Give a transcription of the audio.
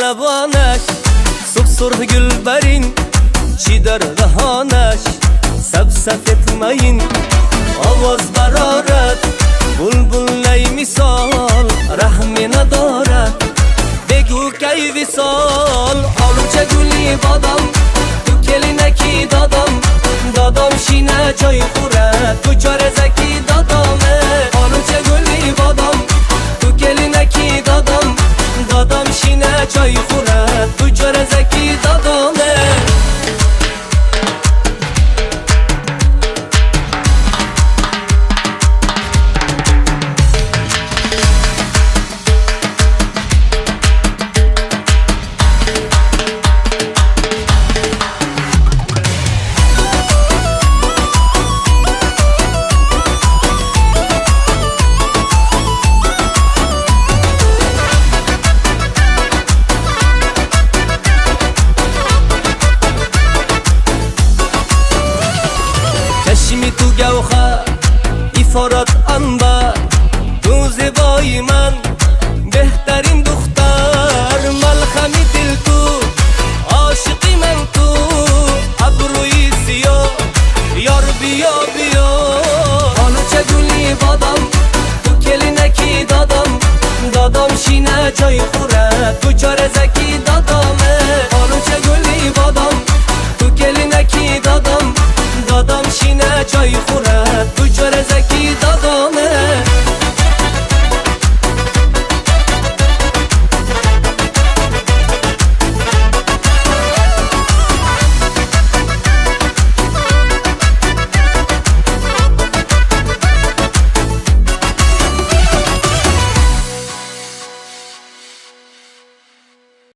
روانش صبح سرخ گل برین چی در دهانش سب سفید مین آواز برارد بلبل نی مثال رحمی ندارد بگو کی وصال آلوچه گلی بادم تو کلی نکی دادم شینه جای خورد تو چاره زکی دادامه آلوچه گلی بادم تو کلی نکی دادم شینه جای خورد تو چاره زکی دادامه چشمی تو گوخر ایفارات انبر تو زیبایی من بهترین دختر ملخمی دل تو عاشقی من تو ابروی سیاه یار بیا آلوچه گلی بادم تو کلی نکی دادم شینه جای خورد تو چاره زکی